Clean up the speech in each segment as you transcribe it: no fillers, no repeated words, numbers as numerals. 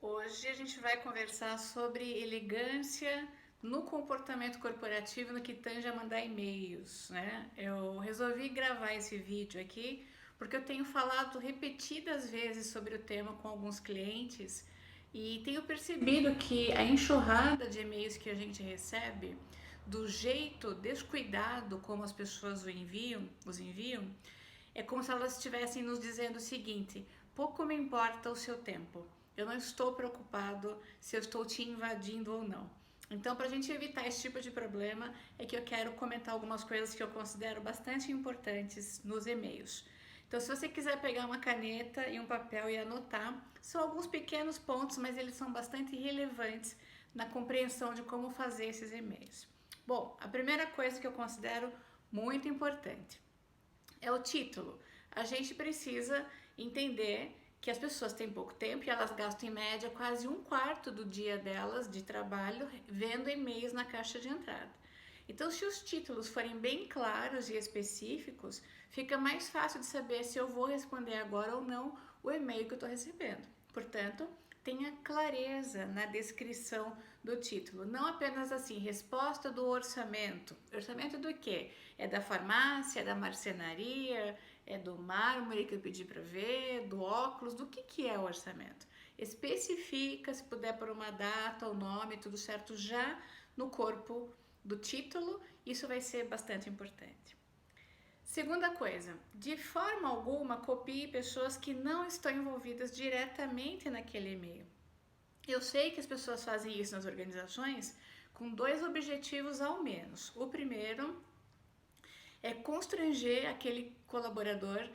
Hoje a gente vai conversar sobre elegância no comportamento corporativo no que tange a mandar e-mails, né? Eu resolvi gravar esse vídeo aqui porque eu tenho falado repetidas vezes sobre o tema com alguns clientes e tenho percebido que a enxurrada de e-mails que a gente recebe, do jeito descuidado como as pessoas os enviam, é como se elas estivessem nos dizendo o seguinte: pouco me importa o seu tempo. Eu não estou preocupado se eu estou te invadindo ou não. Então, para a gente evitar esse tipo de problema, é que eu quero comentar algumas coisas que eu considero bastante importantes nos e-mails. Então, se você quiser pegar uma caneta e um papel e anotar, são alguns pequenos pontos, mas eles são bastante relevantes na compreensão de como fazer esses e-mails. Bom, a primeira coisa que eu considero muito importante é o título. A gente precisa entender que as pessoas têm pouco tempo e elas gastam em média quase um quarto do dia delas de trabalho vendo e-mails na caixa de entrada. Então, se os títulos forem bem claros e específicos, fica mais fácil de saber se eu vou responder agora ou não o e-mail que eu estou recebendo. Portanto, tenha clareza na descrição do título. Não apenas assim, resposta do orçamento. Orçamento do quê? É da farmácia, é da marcenaria, é do mármore que eu pedi para ver, do óculos, do que é o orçamento? Especifica, se puder, por uma data, o nome, tudo certo, já no corpo do título, isso vai ser bastante importante. Segunda coisa, de forma alguma copie pessoas que não estão envolvidas diretamente naquele e-mail. Eu sei que as pessoas fazem isso nas organizações com dois objetivos ao menos. O primeiro é constranger aquele colaborador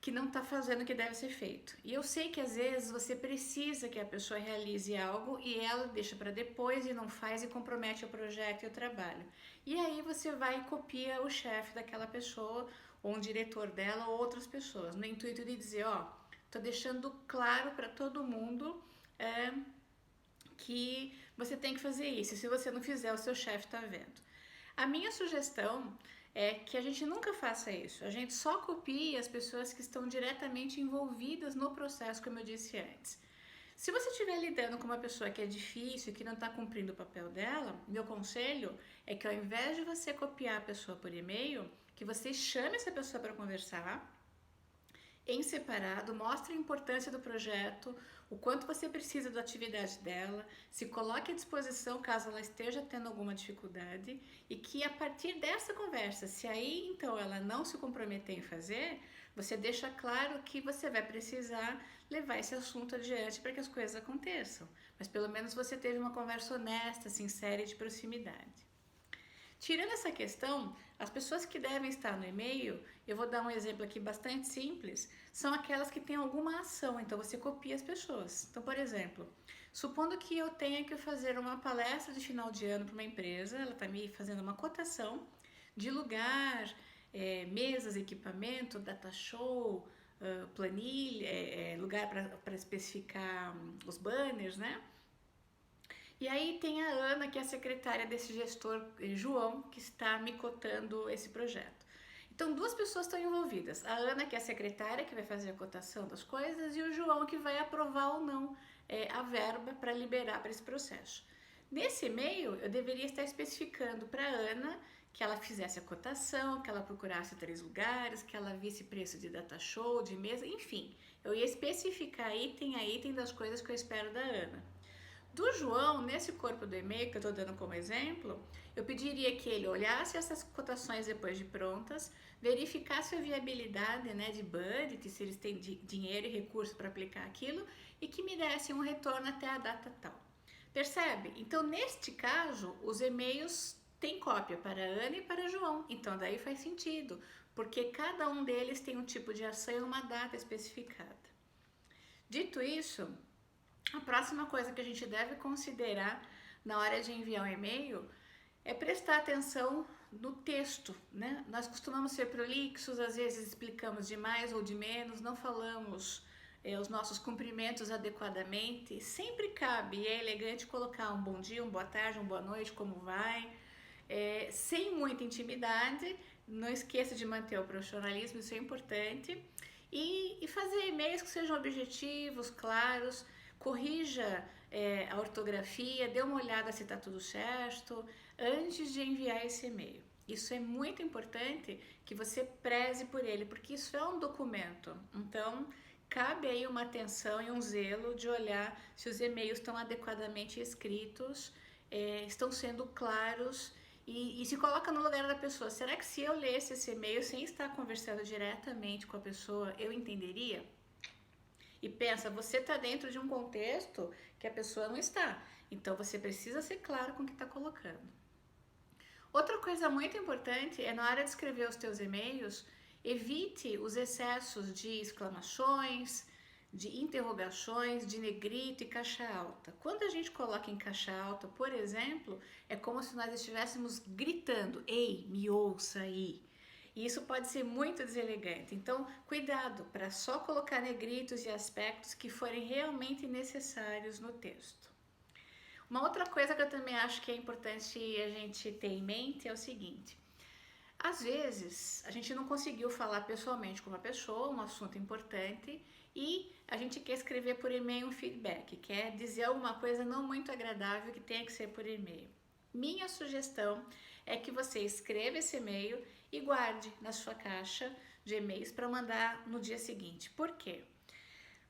que não está fazendo o que deve ser feito. E eu sei que às vezes você precisa que a pessoa realize algo e ela deixa para depois e não faz e compromete o projeto e o trabalho. E aí você vai e copia o chefe daquela pessoa, ou um diretor dela, ou outras pessoas, no intuito de dizer, ó, tô deixando claro para todo mundo que você tem que fazer isso. E se você não fizer, o seu chefe está vendo. A minha sugestão é que a gente nunca faça isso. A gente só copie as pessoas que estão diretamente envolvidas no processo, como eu disse antes. Se você estiver lidando com uma pessoa que é difícil, que não está cumprindo o papel dela, meu conselho é que ao invés de você copiar a pessoa por e-mail, que você chame essa pessoa para conversar em separado, mostre a importância do projeto, o quanto você precisa da atividade dela, se coloque à disposição caso ela esteja tendo alguma dificuldade e que a partir dessa conversa, se aí então ela não se comprometer em fazer, você deixa claro que você vai precisar levar esse assunto adiante para que as coisas aconteçam. Mas pelo menos você teve uma conversa honesta, sincera e de proximidade. Tirando essa questão, as pessoas que devem estar no e-mail, eu vou dar um exemplo aqui bastante simples, são aquelas que têm alguma ação, então você copia as pessoas. Então, por exemplo, supondo que eu tenha que fazer uma palestra de final de ano para uma empresa, ela está me fazendo uma cotação de lugar, mesas, equipamento, data show, planilha, lugar para especificar os banners, né? E aí tem a Ana, que é a secretária desse gestor, João, que está me cotando esse projeto. Então, duas pessoas estão envolvidas. A Ana, que é a secretária, que vai fazer a cotação das coisas, e o João, que vai aprovar ou não a verba para liberar para esse processo. Nesse e-mail, eu deveria estar especificando para a Ana que ela fizesse a cotação, que ela procurasse 3 lugares, que ela visse preço de data show, de mesa, enfim. Eu ia especificar item a item das coisas que eu espero da Ana. Do João, nesse corpo do e-mail que eu estou dando como exemplo, eu pediria que ele olhasse essas cotações depois de prontas, verificasse a viabilidade, né, de budget, se eles têm dinheiro e recurso para aplicar aquilo, e que me desse um retorno até a data tal. Percebe? Então, neste caso, os e-mails têm cópia para a Ana e para o João. Então, daí faz sentido, porque cada um deles tem um tipo de ação e uma data especificada. Dito isso, a próxima coisa que a gente deve considerar na hora de enviar um e-mail é prestar atenção no texto, né? Nós costumamos ser prolixos, às vezes explicamos de mais ou de menos, não falamos os nossos cumprimentos adequadamente. Sempre cabe e é elegante colocar um bom dia, uma boa tarde, uma boa noite, como vai, sem muita intimidade. Não esqueça de manter o profissionalismo, isso é importante. E fazer e-mails que sejam objetivos, claros. Corrija a ortografia, dê uma olhada se está tudo certo, antes de enviar esse e-mail. Isso é muito importante que você preze por ele, porque isso é um documento. Então, cabe aí uma atenção e um zelo de olhar se os e-mails estão adequadamente escritos, estão sendo claros e se coloca no lugar da pessoa. Será que se eu lesse esse e-mail sem estar conversando diretamente com a pessoa, eu entenderia? E pensa, você está dentro de um contexto que a pessoa não está. Então você precisa ser claro com o que está colocando. Outra coisa muito importante é na hora de escrever os teus e-mails, evite os excessos de exclamações, de interrogações, de negrito e caixa alta. Quando a gente coloca em caixa alta, por exemplo, é como se nós estivéssemos gritando: ei, me ouça aí. E isso pode ser muito deselegante. Então, cuidado para só colocar negritos e aspectos que forem realmente necessários no texto. Uma outra coisa que eu também acho que é importante a gente ter em mente é o seguinte: às vezes a gente não conseguiu falar pessoalmente com uma pessoa, um assunto importante, e a gente quer escrever por e-mail um feedback, quer dizer alguma coisa não muito agradável que tenha que ser por e-mail. Minha sugestão é que você escreva esse e-mail e guarde na sua caixa de e-mails para mandar no dia seguinte. Por quê?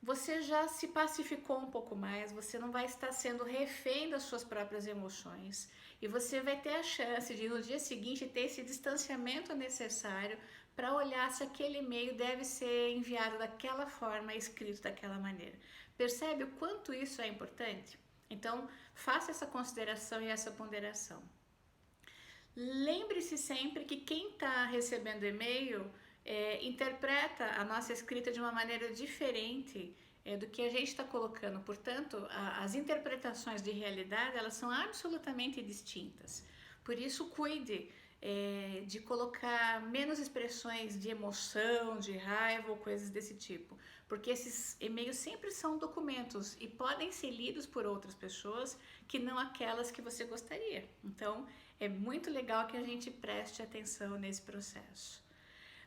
Você já se pacificou um pouco mais, você não vai estar sendo refém das suas próprias emoções e você vai ter a chance de no dia seguinte ter esse distanciamento necessário para olhar se aquele e-mail deve ser enviado daquela forma, escrito daquela maneira. Percebe o quanto isso é importante? Então, faça essa consideração e essa ponderação. Lembre-se sempre que quem está recebendo e-mail interpreta a nossa escrita de uma maneira diferente do que a gente está colocando. Portanto, as interpretações de realidade, elas são absolutamente distintas. Por isso, cuide de colocar menos expressões de emoção, de raiva ou coisas desse tipo, porque esses e-mails sempre são documentos e podem ser lidos por outras pessoas que não aquelas que você gostaria. Então, é muito legal que a gente preste atenção nesse processo.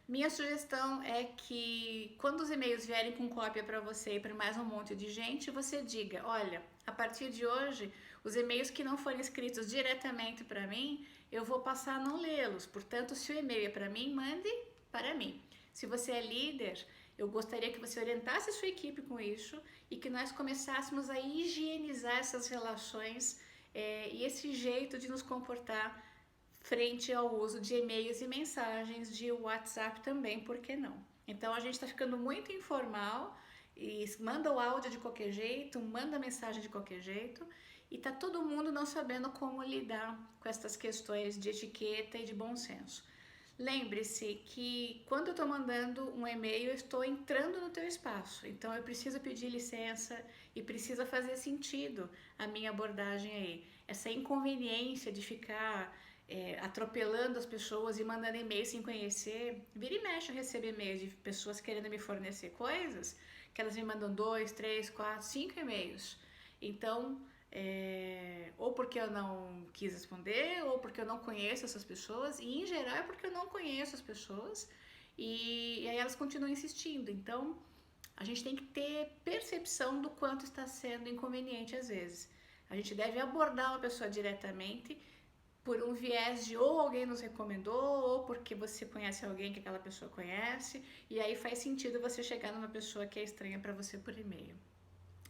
Minha sugestão é que quando os e-mails vierem com cópia para você e para mais um monte de gente, você diga: olha, a partir de hoje, os e-mails que não forem escritos diretamente para mim, eu vou passar a não lê-los. Portanto, se o e-mail é para mim, mande para mim. Se você é líder, eu gostaria que você orientasse a sua equipe com isso e que nós começássemos a higienizar essas relações e esse jeito de nos comportar frente ao uso de e-mails e mensagens de WhatsApp também, por que não? Então a gente está ficando muito informal e manda o áudio de qualquer jeito, manda mensagem de qualquer jeito e tá todo mundo não sabendo como lidar com essas questões de etiqueta e de bom senso. Lembre-se que quando eu estou mandando um e-mail, eu estou entrando no teu espaço, então eu preciso pedir licença e precisa fazer sentido a minha abordagem aí. Essa inconveniência de ficar atropelando as pessoas e mandando e-mail sem conhecer. Vira e mexe eu recebo e-mails de pessoas querendo me fornecer coisas, que elas me mandam 2, 3, 4, 5 e-mails. Então, ou porque eu não quis responder, ou porque eu não conheço essas pessoas, e em geral é porque eu não conheço as pessoas, e aí elas continuam insistindo. Então, a gente tem que ter percepção do quanto está sendo inconveniente às vezes. A gente deve abordar uma pessoa diretamente por um viés de ou alguém nos recomendou, ou porque você conhece alguém que aquela pessoa conhece, e aí faz sentido você chegar numa pessoa que é estranha para você por e-mail.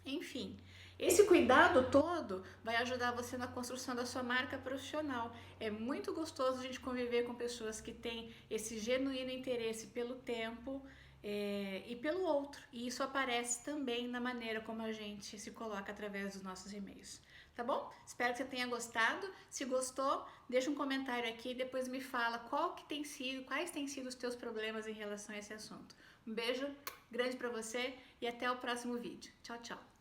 Enfim, esse cuidado todo vai ajudar você na construção da sua marca profissional. É muito gostoso a gente conviver com pessoas que têm esse genuíno interesse pelo tempo e pelo outro. E isso aparece também na maneira como a gente se coloca através dos nossos e-mails. Tá bom? Espero que você tenha gostado. Se gostou, deixa um comentário aqui e depois me fala quais têm sido os teus problemas em relação a esse assunto. Um beijo grande para você e até o próximo vídeo. Tchau, tchau.